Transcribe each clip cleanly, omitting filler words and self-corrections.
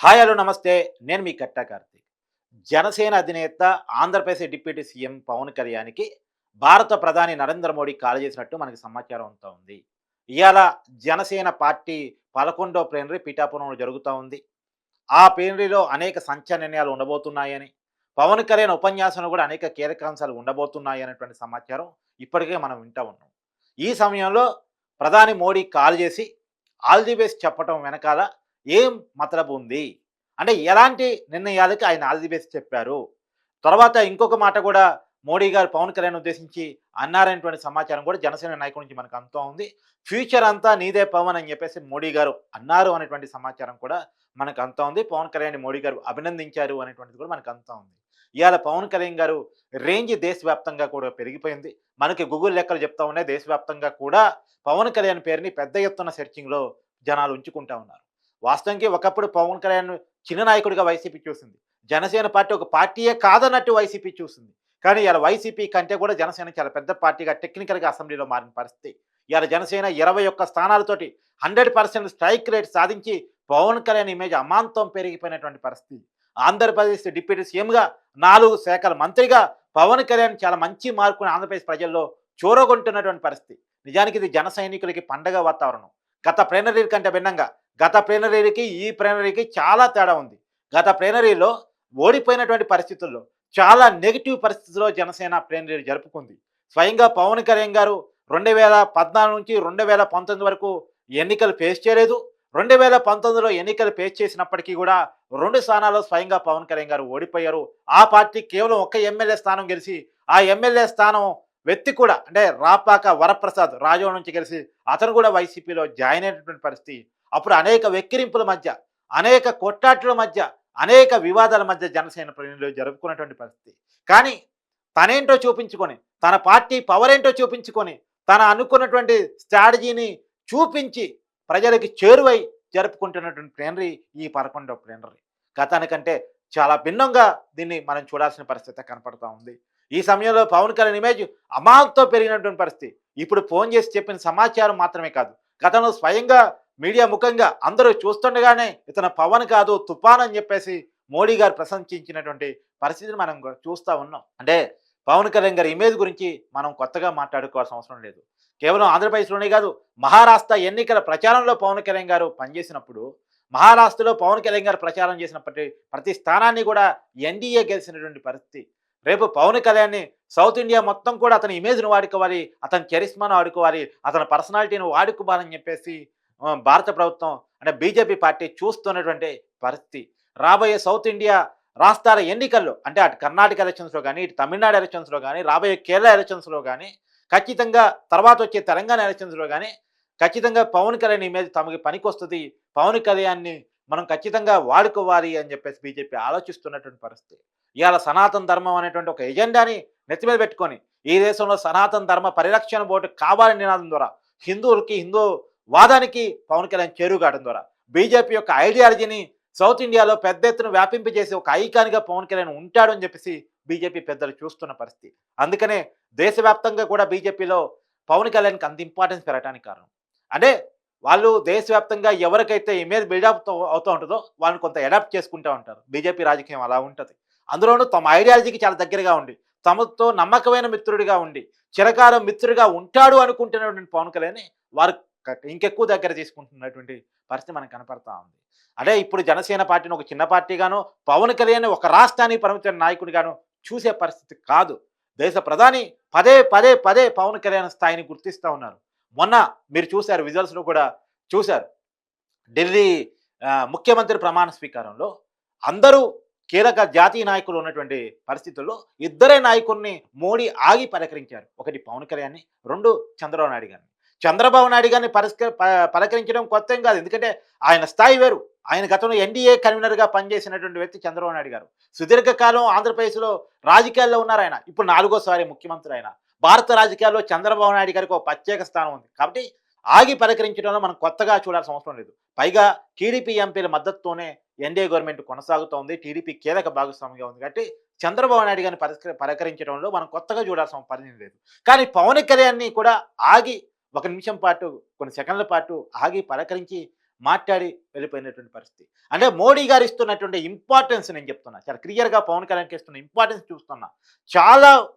Hi hello నమస్తే. నేను మీ కట్టా కార్తీక్. జనసేన అధినేత ఆంధ్రప్రదేశ్ డిప్యూటీ సీఎం పవన్ కళ్యాణ్‌కి భారత ప్రధాని నరేంద్ర మోడీ కాల్ చేసినట్టు మనకు సమాచారం అంతా ఉంది. ఇయాల జనసేన పార్టీ 11వ ప్లీనరీ పిఠాపురంలో జరుగుతా ఉంది. ఆ ప్లీనరీలో అనేక సంచలన నిర్ణయాలు ఉండబోతున్నాయని, పవన్ కళ్యాణ్ ఉపన్యాసంలో కూడా అనేక కీలకాంశాలు ఉండబోతున్నాయనేటువంటి సమాచారం ఇప్పటికే మనం వింటా ఉన్నాం. ఈ సమయంలో ప్రధాని మోడీ కాల్ చేసి ఆల్ ది బెస్ట్ చెప్పటం వెనకాల ఏం మతలబు ఉంది? అంటే ఎలాంటి నిర్ణయాలకి ఆయన ఆల్ ది బెస్ట్ చెప్పారు? తర్వాత ఇంకొక మాట కూడా మోడీ గారు పవన్ కళ్యాణ్ ఉద్దేశించి అన్నారనేటువంటి సమాచారం కూడా జనసేన నాయకుడి నుంచి మనకు అందుతా ఉంది. ఫ్యూచర్ అంతా నీదే పవన్ అని చెప్పేసి మోడీ గారు అన్నారు అనేటువంటి సమాచారం కూడా మనకు అందుతా ఉంది. పవన్ కళ్యాణ్‌ని మోడీ గారు అభినందించారు అనేటువంటిది కూడా మనకు అందుతా ఉంది. ఇయాల పవన్ కళ్యాణ్ గారు రేంజ్ దేశవ్యాప్తంగా కూడా పెరిగిపోయింది. మనకి గూగుల్ లెక్కలు చెప్తా ఉన్నాయి. దేశవ్యాప్తంగా కూడా పవన్ కళ్యాణ్ పేరుని పెద్ద ఎత్తున సెర్చింగ్‌లో జనాలు ఉంచుకుంటా ఉన్నారు. వాస్తవానికి ఒకప్పుడు పవన్ కళ్యాణ్ చిన్న నాయకుడిగా వైసీపీ చూసింది. జనసేన పార్టీ ఒక పార్టీయే కాదన్నట్టు వైసీపీ చూసింది. కానీ ఇయాల వైసీపీ కంటే కూడా జనసేన చాలా పెద్ద పార్టీగా టెక్నికల్‌గా అసెంబ్లీలో మారిన పరిస్థితి. ఇయాల జనసేన 21 స్థానాలతోటి 100% స్ట్రైక్ రేట్ సాధించి పవన్ కళ్యాణ్ ఇమేజ్ అమాంతం పెరిగిపోయినటువంటి పరిస్థితి. ఆంధ్రప్రదేశ్ డిప్యూటీ సీఎంగా 4 శాఖల మంత్రిగా పవన్ కళ్యాణ్ చాలా మంచి మార్కుని ఆంధ్రప్రదేశ్ ప్రజల్లో చూరగొంటున్నటువంటి పరిస్థితి. నిజానికి ఇది జన సైనికులకి పండగ వాతావరణం. గత ప్లీనరీ కంటే భిన్నంగా గత ప్లీనరీకి ఈ ప్లీనరీకి చాలా తేడా ఉంది. గత ప్లీనరీలో ఓడిపోయినటువంటి పరిస్థితుల్లో చాలా నెగెటివ్ పరిస్థితుల్లో జనసేన ప్లీనరీ జరుపుకుంది. స్వయంగా పవన్ కళ్యాణ్ గారు 2014 నుంచి 2019 వరకు ఎన్నికలు ఫేస్ చేయలేదు. 2019లో ఎన్నికలు ఫేస్ చేసినప్పటికీ కూడా 2 స్థానాల్లో స్వయంగా పవన్ కళ్యాణ్ గారు ఓడిపోయారు. ఆ పార్టీ కేవలం ఒక్క ఎమ్మెల్యే స్థానం గెలిచి, ఆ ఎమ్మెల్యే స్థానం వ్యక్తి కూడా అంటే రాపాక వరప్రసాద్ రాజోల నుంచి గెలిచి అతను కూడా వైసీపీలో జాయిన్ అయినటువంటి పరిస్థితి. అప్పుడు అనేక వెక్కిరింపుల మధ్య, అనేక కొట్లాట్ల మధ్య, అనేక వివాదాల మధ్య జనసేన ప్రజలు జరుపుకున్నటువంటి పరిస్థితి. కానీ తనేంటో చూపించుకొని, తన పార్టీ పవర్ ఏంటో చూపించుకొని, తన అనుకున్నటువంటి స్ట్రాటజీని చూపించి ప్రజలకి చేరువై జరుపుకుంటున్నటువంటి ప్లీనరీ ఈ 11వ ప్లీనరీ. గతానికంటే చాలా భిన్నంగా దీన్ని మనం చూడాల్సిన పరిస్థితి కనపడతా ఉంది. ఈ సమయంలో పవన్ కళ్యాణ్ ఇమేజ్ అమాంతం పెరిగినటువంటి పరిస్థితి. ఇప్పుడు ఫోన్ చేసి చెప్పిన సమాచారం మాత్రమే కాదు. గతంలో స్వయంగా మీడియా ముఖంగా అందరూ చూస్తుండగానే ఇతను పవన్ కాదు తుఫాన్ అని చెప్పేసి మోడీ గారు ప్రశంసించినటువంటి పరిస్థితిని మనం చూస్తా ఉన్నాం. అంటే పవన్ కళ్యాణ్ గారి ఇమేజ్ గురించి మనం కొత్తగా మాట్లాడుకోవాల్సిన అవసరం లేదు. కేవలం ఆంధ్రప్రదేశ్‌లోనే కాదు, మహారాష్ట్ర ఎన్నికల ప్రచారంలో పవన్ కళ్యాణ్ గారు పనిచేసినప్పుడు, మహారాష్ట్రలో పవన్ కళ్యాణ్ గారు ప్రచారం చేసిన ప్రతి స్థానాన్ని కూడా ఎన్డీఏ గెలిచినటువంటి పరిస్థితి. రేపు పవన్ కళ్యాణ్‌ని సౌత్ ఇండియా మొత్తం కూడా అతని ఇమేజ్‌ను వాడుకోవాలి, అతని చరిస్మాను వాడుకోవాలి, అతని పర్సనాలిటీని వాడుకోవాలని చెప్పేసి భారత ప్రభుత్వం అంటే బీజేపీ పార్టీ చూస్తున్నటువంటి పరిస్థితి. రాబోయే సౌత్ ఇండియా రాష్ట్రాల ఎన్నికల్లో అంటే అటు కర్ణాటక ఎలక్షన్స్‌లో గానీ, ఇటు తమిళనాడు ఎలక్షన్స్‌లో గానీ, రాబోయే కేరళ ఎలక్షన్స్‌లో గానీ, ఖచ్చితంగా తర్వాత వచ్చే తెలంగాణ ఎలక్షన్స్‌లో గానీ, ఖచ్చితంగా పవన్ కళ్యాణ్ ఇమేజ్ తమకి పనికొస్తది. పవన్ కళ్యాణ్‌ని మనం ఖచ్చితంగా వాడుకోవాలి అని చెప్పేసి బీజేపీ ఆలోచిస్తున్నటువంటి పరిస్థితి. ఇవాళ సనాతన ధర్మం అనేటువంటి ఒక ఎజెండాని నెత్తి మీద పెట్టుకొని, ఈ దేశంలో సనాతన ధర్మ పరిరక్షణ బోర్డు కావాలని నినాదం ద్వారా హిందువులకి, హిందూ వాదానికి పవన్ కళ్యాణ్ చేరువ కావడం ద్వారా బీజేపీ యొక్క ఐడియాలజీని సౌత్ ఇండియాలో పెద్ద ఎత్తున వ్యాపింపజేసి ఒక ఐకాన్‌గా పవన్ కళ్యాణ్ ఉంటాడు అని చెప్పేసి బీజేపీ పెద్దలు చూస్తున్న పరిస్థితి. అందుకనే దేశవ్యాప్తంగా కూడా బీజేపీలో పవన్ కళ్యాణ్‌కి అంత ఇంపార్టెన్స్ పెరగడానికి కారణం. అంటే వాళ్ళు దేశవ్యాప్తంగా ఎవరికైతే ఇమేజ్ బిల్డప్ అవుతూ ఉంటుందో వాళ్ళని కొంత అడాప్ట్ చేసుకుంటూ ఉంటారు. బీజేపీ రాజకీయం అలా ఉంటది. అందులోనూ తమ ఐడియాలజీకి చాలా దగ్గరగా ఉండి, తమతో నమ్మకమైన మిత్రుడిగా ఉండి, చిరకాలం మిత్రుడిగా ఉంటాడు అనుకుంటున్నటువంటి పవన్ కళ్యాణ్‌ని వారు ఇంకెక్కువ దగ్గర తీసుకుంటున్నటువంటి పరిస్థితి మనకు కనపడతా ఉంది. అంటే ఇప్పుడు జనసేన పార్టీని ఒక చిన్న పార్టీగానో, పవన్ కళ్యాణ్ ఒక రాష్ట్రానికి పరిమితమైన నాయకుడిగానో చూసే పరిస్థితి కాదు. దేశ ప్రధాని పదే పదే పదే పవన్ కళ్యాణ్ స్థాయిని గుర్తిస్తా ఉన్నారు. మొన్న మీరు చూసారు విజువల్స్‌లో కూడా చూసారు. ఢిల్లీ ముఖ్యమంత్రి ప్రమాణ స్వీకారంలో అందరూ కీలక జాతీయ నాయకులు ఉన్నటువంటి పరిస్థితుల్లో ఇద్దరే నాయకుల్ని మోడీ ఆగి పలకరించారు. ఒకటి పవన్ కళ్యాణ్‌ని, 2 చంద్రబాబు నాయుడు గారిని. చంద్రబాబు నాయుడు గారిని పలకరించడం కొత్తేం కాదు. ఎందుకంటే ఆయన స్థాయి వేరు. ఆయన గతంలో ఎన్డీఏ కన్వీనర్‌గా పనిచేసినటువంటి వ్యక్తి చంద్రబాబు నాయుడు గారు. సుదీర్ఘకాలం ఆంధ్రప్రదేశ్‌లో రాజకీయాల్లో ఉన్నారాయన. ఇప్పుడు 4గోసారి ముఖ్యమంత్రి ఆయన. భారత రాజకీయాల్లో చంద్రబాబు నాయుడు గారికి ఒక ప్రత్యేక స్థానం ఉంది. కాబట్టి ఆగి పలకరించడంలో మనం కొత్తగా చూడాల్సిన అవసరం లేదు. పైగా టీడీపీ ఎంపీల మద్దతుతోనే ఎన్డీఏ గవర్నమెంట్ కొనసాగుతోంది. టీడీపీ కీలక భాగస్వామిగా ఉంది కాబట్టి చంద్రబాబు నాయుడు గారిని పలకరించడంలో మనం కొత్తగా చూడాల్సిన పని లేదు. కానీ పవన్ కళ్యాణ్‌ని కూడా ఆగి ఒక నిమిషం పాటు, కొన్ని సెకన్ల పాటు ఆగి పలకరించి మాట్లాడి వెళ్ళిపోయినటువంటి పరిస్థితి. అంటే మోడీ గారు ఇస్తున్నటువంటి ఇంపార్టెన్స్ నేను చెప్తున్నా. చాలా క్లియర్‌గా పవన్ కళ్యాణ్‌కి ఇస్తున్న ఇంపార్టెన్స్ చూస్తున్నా. చాలా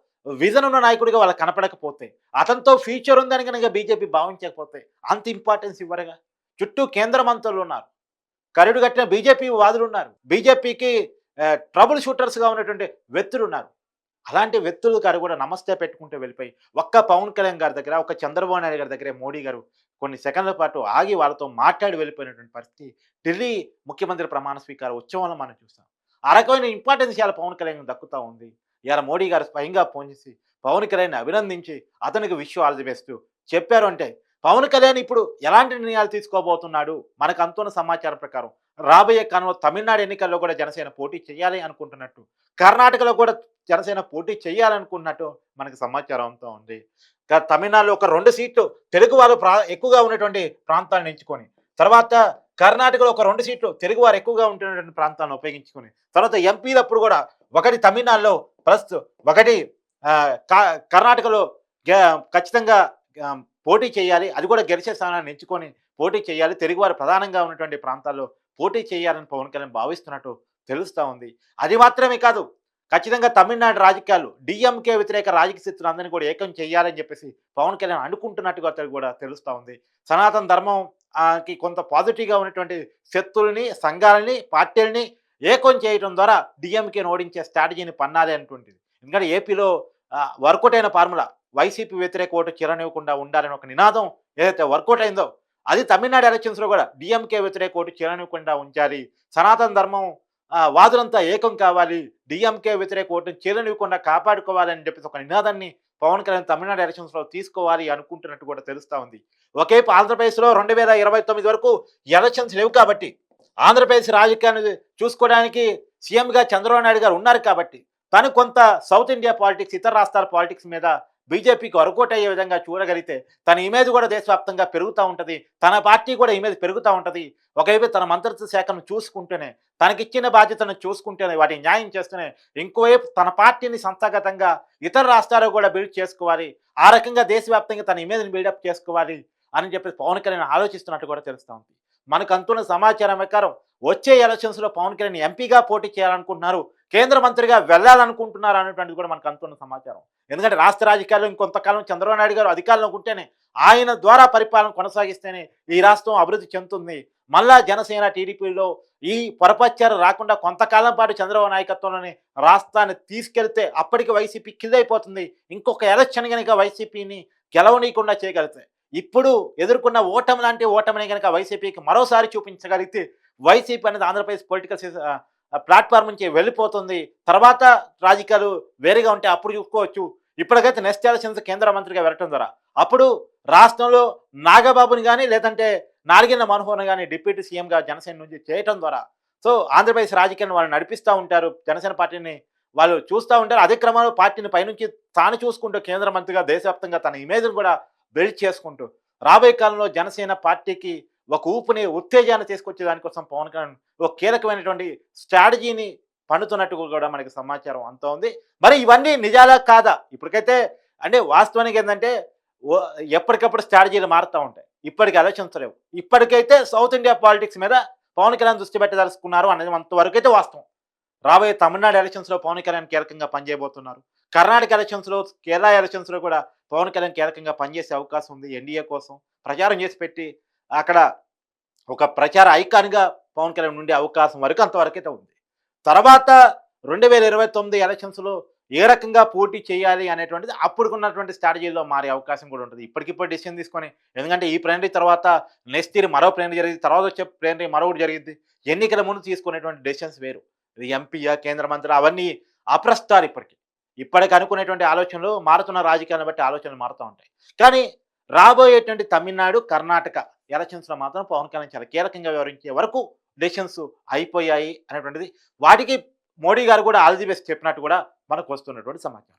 విజన్ ఉన్న నాయకుడిగా వాళ్ళకి కనపడకపోతే, అతనితో ఫ్యూచర్ ఉందని గనుక బీజేపీ భావించకపోతే అంత ఇంపార్టెన్స్ ఇవ్వరుగా. చుట్టూ కేంద్ర మంత్రులున్నారు. కరుడు కట్టిన బీజేపీ వాదులున్నారు. బీజేపీకి ట్రబుల్ షూటర్స్‌గా ఉన్నటువంటి వ్యక్తులున్నారు. అలాంటి వ్యక్తులు గారు కూడా నమస్తే పెట్టుకుంటూ వెళ్ళిపోయి, ఒక్క పవన్ కళ్యాణ్ గారి దగ్గర, ఒక్క చంద్రబాబు నాయుడు గారి దగ్గరే మోడీ గారు కొన్ని సెకన్ల పాటు ఆగి వాళ్ళతో మాట్లాడి వెళ్ళిపోయినటువంటి పరిస్థితి ఢిల్లీ ముఖ్యమంత్రి ప్రమాణ స్వీకార ఉత్సవంలో మనం చూసాం. ఆ రకమైన ఇంపార్టెన్స్ ఇవాళ పవన్ కళ్యాణ్‌కి దక్కుతా ఉంది. ఇవాళ మోడీ గారు స్వయంగా ఫోన్ చేసి పవన్ కళ్యాణ్‌ని అభినందించి అతనికి విష్ ఆల్ ది బెస్ట్ చెప్పారు అంటే, పవన్ కళ్యాణ్ ఇప్పుడు ఎలాంటి నిర్ణయాలు తీసుకోబోతున్నాడు మనకు అందుతున్న సమాచారం ప్రకారం రాబోయే కాలంలో తమిళనాడు ఎన్నికల్లో కూడా జనసేన పోటీ చేయాలి అనుకుంటున్నట్టు, కర్ణాటకలో కూడా జనసేన పోటీ చేయాలనుకున్నట్టు మనకు సమాచారం అంతా ఉంది. తమిళనాడులో ఒక 2 సీట్లు తెలుగు వాళ్ళు ఎక్కువగా ఉన్నటువంటి ప్రాంతాలను ఎంచుకొని, తర్వాత కర్ణాటకలో ఒక 2 సీట్లు తెలుగు వారు ఎక్కువగా ఉంటున్నటువంటి ప్రాంతాలను ఉపయోగించుకొని, తర్వాత ఎంపీలప్పుడు కూడా ఒకటి తమిళనాడులో ప్లస్ ఒకటి కర్ణాటకలో ఖచ్చితంగా పోటీ చేయాలి. అది కూడా గెలిచే స్థానాన్ని ఎంచుకొని పోటీ చేయాలి. తెలుగువారు ప్రధానంగా ఉన్నటువంటి ప్రాంతాల్లో పోటీ చేయాలని పవన్ కళ్యాణ్ భావిస్తున్నట్టు తెలుస్తా ఉంది. అది మాత్రమే కాదు, ఖచ్చితంగా తమిళనాడు రాజకీయాలు డీఎంకే వ్యతిరేక రాజకీయ శక్తులందరినీ కూడా ఏకం చేయాలని చెప్పేసి పవన్ కళ్యాణ్ అనుకుంటున్నట్టుగా కూడా తెలుస్తా ఉంది. సనాతన ధర్మం కి కొంత పాజిటివ్‌గా ఉన్నటువంటి శక్తుల్ని, సంఘాలని, పార్టీలని ఏకం చేయడం ద్వారా డీఎంకేని ఓడించే స్ట్రాటజీని పన్నాలి అనేటువంటిది. ఎందుకంటే ఏపీలో వర్కౌట్ అయిన ఫార్ములా వైసీపీ వ్యతిరేక ఓటు చీలనివ్వకుండా ఉండాలని ఒక నినాదం ఏదైతే వర్కౌట్ అయిందో, అది తమిళనాడు ఎలక్షన్స్‌లో కూడా డీఎంకే వ్యతిరేక ఓటు చీలనివ్వకుండా ఉంచాలి. సనాతన ధర్మం వాదులంతా ఏకం కావాలి. డీఎంకే వ్యతిరేక ఓటుని చీలనివ్వకుండా కాపాడుకోవాలని చెప్పేసి ఒక నినాదాన్ని పవన్ కళ్యాణ్ తమిళనాడు ఎలక్షన్స్‌లో తీసుకోవాలి అనుకుంటున్నట్టు కూడా తెలుస్తా ఉంది. ఒకేపు ఆంధ్రప్రదేశ్‌లో 2029 వరకు ఎలక్షన్స్ లేవు కాబట్టి, ఆంధ్రప్రదేశ్ రాజకీయాన్ని చూసుకోవడానికి సీఎంగా చంద్రబాబు నాయుడు గారు ఉన్నారు కాబట్టి, తను కొంత సౌత్ ఇండియా పాలిటిక్స్, ఇతర రాష్ట్రాల పాలిటిక్స్ మీద బీజేపీకి వర్కౌట్ అయ్యే విధంగా చూడగలిగితే తన ఇమేజ్ కూడా దేశవ్యాప్తంగా పెరుగుతూ ఉంటుంది. తన పార్టీ కూడా ఇమేజ్ పెరుగుతూ ఉంటుంది. ఒకవైపు తన మంత్రిత్వ శాఖను చూసుకుంటూనే, తనకిచ్చిన బాధ్యతను చూసుకుంటూనే, వాటిని న్యాయం చేస్తూనే, ఇంకోవైపు తన పార్టీని సంస్థాగతంగా ఇతర రాష్ట్రాలు కూడా బిల్డ్ చేసుకోవాలి. ఆ రకంగా దేశవ్యాప్తంగా తన ఇమేజ్ని బిల్డప్ చేసుకోవాలి అని చెప్పి పవన్ కళ్యాణ్ ఆలోచిస్తున్నట్టు కూడా తెలుస్తూ ఉంది. మనకు అందుతున్న సమాచారం ప్రకారం వచ్చే ఎలక్షన్స్‌లో పవన్ కళ్యాణ్ ఎంపీగా పోటీ చేయాలనుకుంటున్నారు. కేంద్ర మంత్రిగా వెళ్ళాలనుకుంటున్నారు అనేటువంటిది కూడా మనకు అందుతున్న సమాచారం. ఎందుకంటే రాష్ట్ర రాజకీయాల్లో ఇంకొంతకాలం చంద్రబాబు నాయుడు గారు అధికారంలోకి ఉంటేనే, ఆయన ద్వారా పరిపాలన కొనసాగిస్తేనే ఈ రాష్ట్రం అభివృద్ధి చెందుతుంది. మళ్ళా జనసేన, టీడీపీలో ఈ పొరపచ్చారు రాకుండా కొంతకాలం పాటు చంద్రబాబు నాయకత్వంలోని రాష్ట్రాన్ని తీసుకెళ్తే అప్పటికి వైసీపీ కిల్ అయిపోతుంది. ఇంకొక ఎలక్షన్ కనుక వైసీపీని గెలవనీయకుండా చేయగలిగితే, ఇప్పుడు ఎదుర్కొన్న ఓటమి లాంటి ఓటమిని కనుక వైసీపీకి మరోసారి చూపించగలిగితే, వైసీపీ అనేది ఆంధ్రప్రదేశ్ పొలిటికల్ ప్లాట్ఫామ్ నుంచి వెళ్ళిపోతుంది. తర్వాత రాజకీయాలు వేరేగా ఉంటే అప్పుడు చూసుకోవచ్చు. ఇప్పటికైతే నెక్స్ట్ ఎలక్షన్స్ కేంద్ర మంత్రిగా వెళ్ళటం ద్వారా అప్పుడు రాష్ట్రంలో నాగబాబుని కానీ, లేదంటే నాలుగేళ్ల మనోహర్‌ని కానీ డిప్యూటీ సీఎంగా జనసేన నుంచి చేయటం ద్వారా ఆంధ్రప్రదేశ్ రాజకీయాన్ని వాళ్ళు నడిపిస్తూ ఉంటారు. జనసేన పార్టీని వాళ్ళు చూస్తూ ఉంటారు. అదే క్రమంలో పార్టీని పైనుంచి తాను చూసుకుంటూ కేంద్ర మంత్రిగా దేశవ్యాప్తంగా తన ఇమేజ్‌ని కూడా బిల్డ్ చేసుకుంటూ రాబోయే కాలంలో జనసేన పార్టీకి ఒక ఊపుని, ఉత్తేజాన్ని తీసుకొచ్చే దానికోసం పవన్ కళ్యాణ్ ఒక కీలకమైనటువంటి స్ట్రాటజీని పన్నుతున్నట్టు కూడా మనకి సమాచారం అంతా ఉంది. మరి ఇవన్నీ నిజాలా కాదా? ఇప్పటికైతే అంటే వాస్తవానికి ఏంటంటే ఎప్పటికప్పుడు స్ట్రాటజీలు మారుతూ ఉంటాయి. ఇప్పటికి ఎలక్షన్స్ లేవు. ఇప్పటికైతే సౌత్ ఇండియా పాలిటిక్స్ మీద పవన్ కళ్యాణ్ దృష్టి పెట్టదలుచుకున్నారు అనేది అంతవరకైతే వాస్తవం. రాబోయే తమిళనాడు ఎలక్షన్స్‌లో పవన్ కళ్యాణ్ కీలకంగా పనిచేయబోతున్నారు. కర్ణాటక ఎలక్షన్స్‌లో, కేరళ ఎలక్షన్స్‌లో కూడా పవన్ కళ్యాణ్ కీలకంగా పనిచేసే అవకాశం ఉంది. ఎన్డీఏ కోసం ప్రచారం చేసి పెట్టి అక్కడ ఒక ప్రచార ఐకాన్‌గా పవన్ కళ్యాణ్ ఉండే అవకాశం వరకు అంతవరకైతే ఉంది. తర్వాత 2029 ఎలక్షన్స్‌లో ఏ రకంగా పోటీ చేయాలి అనేటువంటిది అప్పుడుకున్నటువంటి స్ట్రాటజీలో మారే అవకాశం కూడా ఉంటుంది. ఇప్పటికిప్పుడు డెసిషన్ తీసుకొని, ఎందుకంటే ఈ ప్లీనరీ తర్వాత నెక్స్ట్ ఇయర్ మరో ప్లీనరీ జరిగింది. తర్వాత వచ్చే ప్లీనరీ మరొకటి జరిగిద్ది. ఎన్నికల ముందు తీసుకునేటువంటి డెసిషన్స్ వేరు. ఇది ఎంపీయా, కేంద్ర మంత్రి అవన్నీ అప్రస్తుతాలు ఇప్పటికి. ఇప్పటికి అనుకునేటువంటి ఆలోచనలు మారుతున్న రాజకీయాలను బట్టి ఆలోచనలు మారుతూ ఉంటాయి. కానీ రాబోయేటువంటి తమిళనాడు, కర్ణాటక ఎలక్షన్స్‌లో మాత్రం పవన్ కళ్యాణ్ చాలా కీలకంగా వ్యవహరించే వరకు డెసిషన్స్ అయిపోయాయి అనేటువంటిది, వాటికి మోడీ గారు కూడా ఆల్ ది బెస్ట్ చెప్పినట్టు కూడా మనకు వస్తున్నటువంటి సమాచారం.